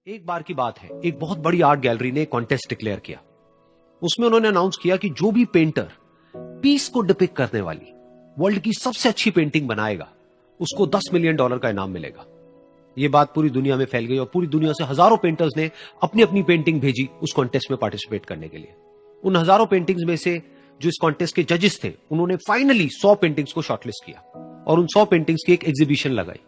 एक बार की बात है, एक बहुत बड़ी आर्ट गैलरी ने कॉन्टेस्ट डिक्लेयर किया। उसमें उन्होंने अनाउंस किया कि जो भी पेंटर पीस को डिपिक्ट करने वाली वर्ल्ड की सबसे अच्छी पेंटिंग बनाएगा उसको $10 मिलियन का इनाम मिलेगा। यह बात पूरी दुनिया में फैल गई और पूरी दुनिया से हजारों पेंटर्स ने अपनी अपनी पेंटिंग भेजी उस कॉन्टेस्ट में पार्टिसिपेट करने के लिए। उन हजारों पेंटिंग्स में से जो इस कॉन्टेस्ट के जजेस थे उन्होंने फाइनली 100 पेंटिंग्स को शॉर्टलिस्ट किया और उन 100 पेंटिंग्स की एक एग्जीबिशन लगाई।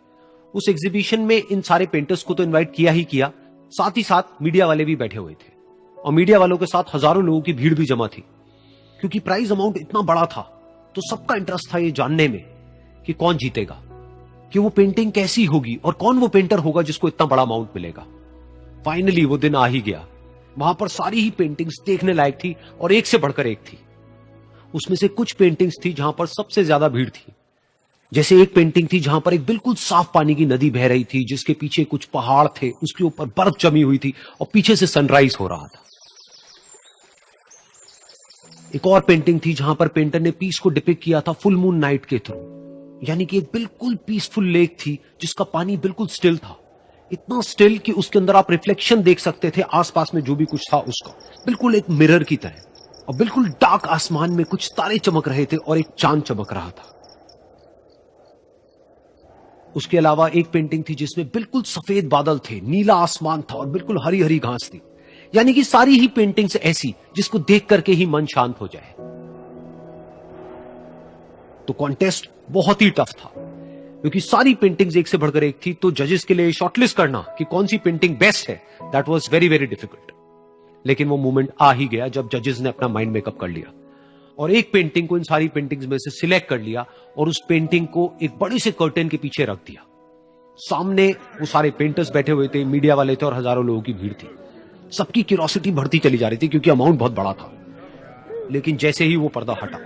उस एग्जीबिशन में इन सारे पेंटर्स को तो इनवाइट किया ही किया, साथ ही साथ मीडिया वाले भी बैठे हुए थे और मीडिया वालों के साथ हजारों लोगों की भीड़ भी जमा थी। क्योंकि प्राइज अमाउंट इतना बड़ा था तो सबका इंटरेस्ट था ये जानने में कि कौन जीतेगा, कि वो पेंटिंग कैसी होगी और कौन वो पेंटर होगा जिसको इतना बड़ा अमाउंट मिलेगा। फाइनली वो दिन आ ही गया। वहां पर सारी ही पेंटिंग्स देखने लायक थी और एक से बढ़कर एक थी। उसमें से कुछ पेंटिंग्स थी जहां पर सबसे ज्यादा भीड़ थी। जैसे एक पेंटिंग थी जहां पर एक बिल्कुल साफ पानी की नदी बह रही थी, जिसके पीछे कुछ पहाड़ थे, उसके ऊपर बर्फ जमी हुई थी और पीछे से सनराइज हो रहा था। एक और पेंटिंग थी जहां पर पेंटर ने पीस को डिपिक्ट किया था फुल मून नाइट के थ्रू, यानी कि एक बिल्कुल पीसफुल लेक थी जिसका पानी बिल्कुल स्टिल था, इतना स्टिल कि उसके अंदर आप रिफ्लेक्शन देख सकते थे आसपास में जो भी कुछ था उसका, बिल्कुल एक मिरर की तरह। और बिल्कुल डार्क आसमान में कुछ तारे चमक रहे थे और एक चांद चमक रहा था। उसके अलावा एक पेंटिंग थी जिसमें बिल्कुल सफेद बादल थे, नीला आसमान था और बिल्कुल हरी हरी घास थी। यानी कि सारी ही पेंटिंग्स ऐसी जिसको देख करके ही मन शांत हो जाए। तो कॉन्टेस्ट बहुत ही टफ था क्योंकि सारी पेंटिंग्स एक से बढ़कर एक थी। तो जजेस के लिए शॉर्टलिस्ट करना कि कौन सी पेंटिंग बेस्ट है, that was very very difficult. लेकिन वो मोमेंट आ ही गया जब जजेस ने अपना माइंड मेकअप कर लिया और एक पेंटिंग को इन सारी पेंटिंग्स में से सिलेक्ट कर लिया और उस पेंटिंग को एक बड़े से कर्टेन के पीछे रख दिया। सामने वो सारे पेंटर्स बैठे हुए थे, मीडिया वाले थे और हजारों लोगों की भीड़ थी। सबकी क्यूरियोसिटी बढ़ती चली जा रही थी क्योंकि अमाउंट बहुत बड़ा था। लेकिन जैसे ही वो पर्दा हटा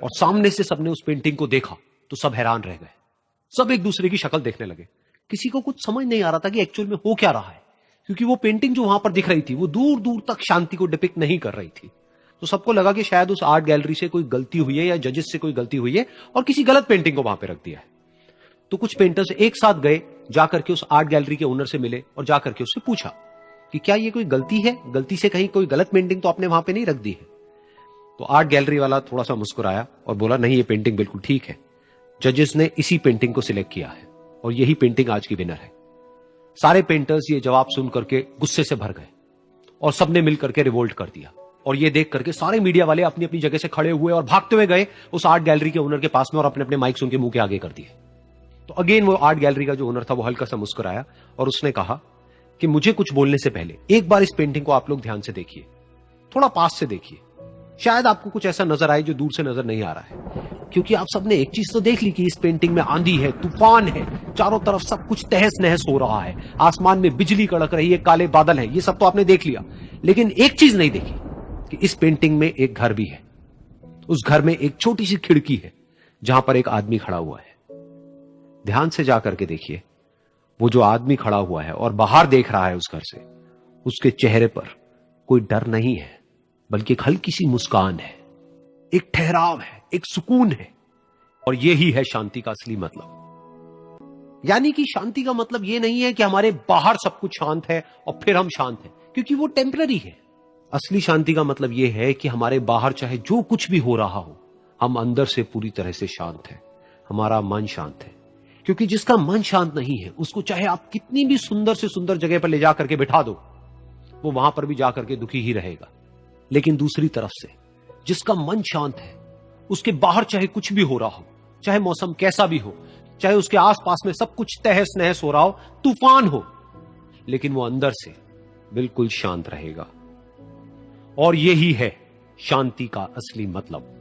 और सामने से सबने उस पेंटिंग को देखा तो सब हैरान रह गए। सब एक दूसरे की शक्ल देखने लगे। किसी को कुछ समझ नहीं आ रहा था कि एक्चुअल में हो क्या रहा है, क्योंकि वो पेंटिंग जो वहां पर दिख रही थी वो दूर दूर तक शांति को डिपिक्ट नहीं कर रही थी। तो सबको लगा कि शायद उस आर्ट गैलरी से कोई गलती हुई है या जजेस से कोई गलती हुई है और किसी गलत पेंटिंग को वहां पे रख दिया है। तो कुछ पेंटर्स एक साथ गए, जाकर के उस आर्ट गैलरी के ओनर से मिले और जाकर के उससे पूछा कि क्या ये कोई गलती है, गलती से कहीं कोई गलत पेंटिंग तो आपने वहां पे नहीं रख दी है। तो आर्ट गैलरी वाला थोड़ा सा मुस्कुराया और बोला, नहीं ये पेंटिंग बिल्कुल ठीक है, जजेस ने इसी पेंटिंग को सिलेक्ट किया है और यही पेंटिंग आज की विनर है। सारे पेंटर्स ये जवाब सुन करके गुस्से से भर गए और सबने मिलकर के रिवोल्ट कर दिया। और ये देख करके सारे मीडिया वाले अपनी अपनी जगह से खड़े हुए और भागते हुए गए उस आर्ट गैलरी के ओनर के पास में और अपने अपने माइक्स उनके मुंह के आगे कर दिए। तो अगेन वो आर्ट गैलरी का जो ओनर था वो हल्का सा मुस्कुराया और उसने कहा कि मुझे कुछ बोलने से पहले एक बार इस पेंटिंग को आप लोग ध्यान से देखिए, थोड़ा पास से देखिए, शायद आपको कुछ ऐसा नजर आए जो दूर से नजर नहीं आ रहा है। क्योंकि आप सबने एक चीज तो देख ली कि इस पेंटिंग में आंधी है, तूफान है, चारों तरफ सब कुछ तहस नहस हो रहा है, आसमान में बिजली कड़क रही है, काले बादल है, ये सब तो आपने देख लिया। लेकिन एक चीज नहीं देखी कि इस पेंटिंग में एक घर भी है। उस घर में एक छोटी सी खिड़की है जहां पर एक आदमी खड़ा हुआ है। ध्यान से जाकर के देखिए, वो जो आदमी खड़ा हुआ है और बाहर देख रहा है उस घर से, उसके चेहरे पर कोई डर नहीं है बल्कि एक हल्की सी मुस्कान है, एक ठहराव है, एक सुकून है। और यही है शांति का असली मतलब। यानी कि शांति का मतलब यह नहीं है कि हमारे बाहर सब कुछ शांत है और फिर हम शांत हैं, क्योंकि वो टेम्पररी है। असली शांति का मतलब यह है कि हमारे बाहर चाहे जो कुछ भी हो रहा हो, हम अंदर से पूरी तरह से शांत हैं, हमारा मन शांत है। क्योंकि जिसका मन शांत नहीं है उसको चाहे आप कितनी भी सुंदर से सुंदर जगह पर ले जाकर के बिठा दो, वो वहां पर भी जाकर के दुखी ही रहेगा। लेकिन दूसरी तरफ से जिसका मन शांत है, उसके बाहर चाहे कुछ भी हो रहा हो, चाहे मौसम कैसा भी हो, चाहे उसके आसपास में सब कुछ तहस नहस हो रहा हो, तूफान हो, लेकिन वो अंदर से बिल्कुल शांत रहेगा। और यही है शांति का असली मतलब।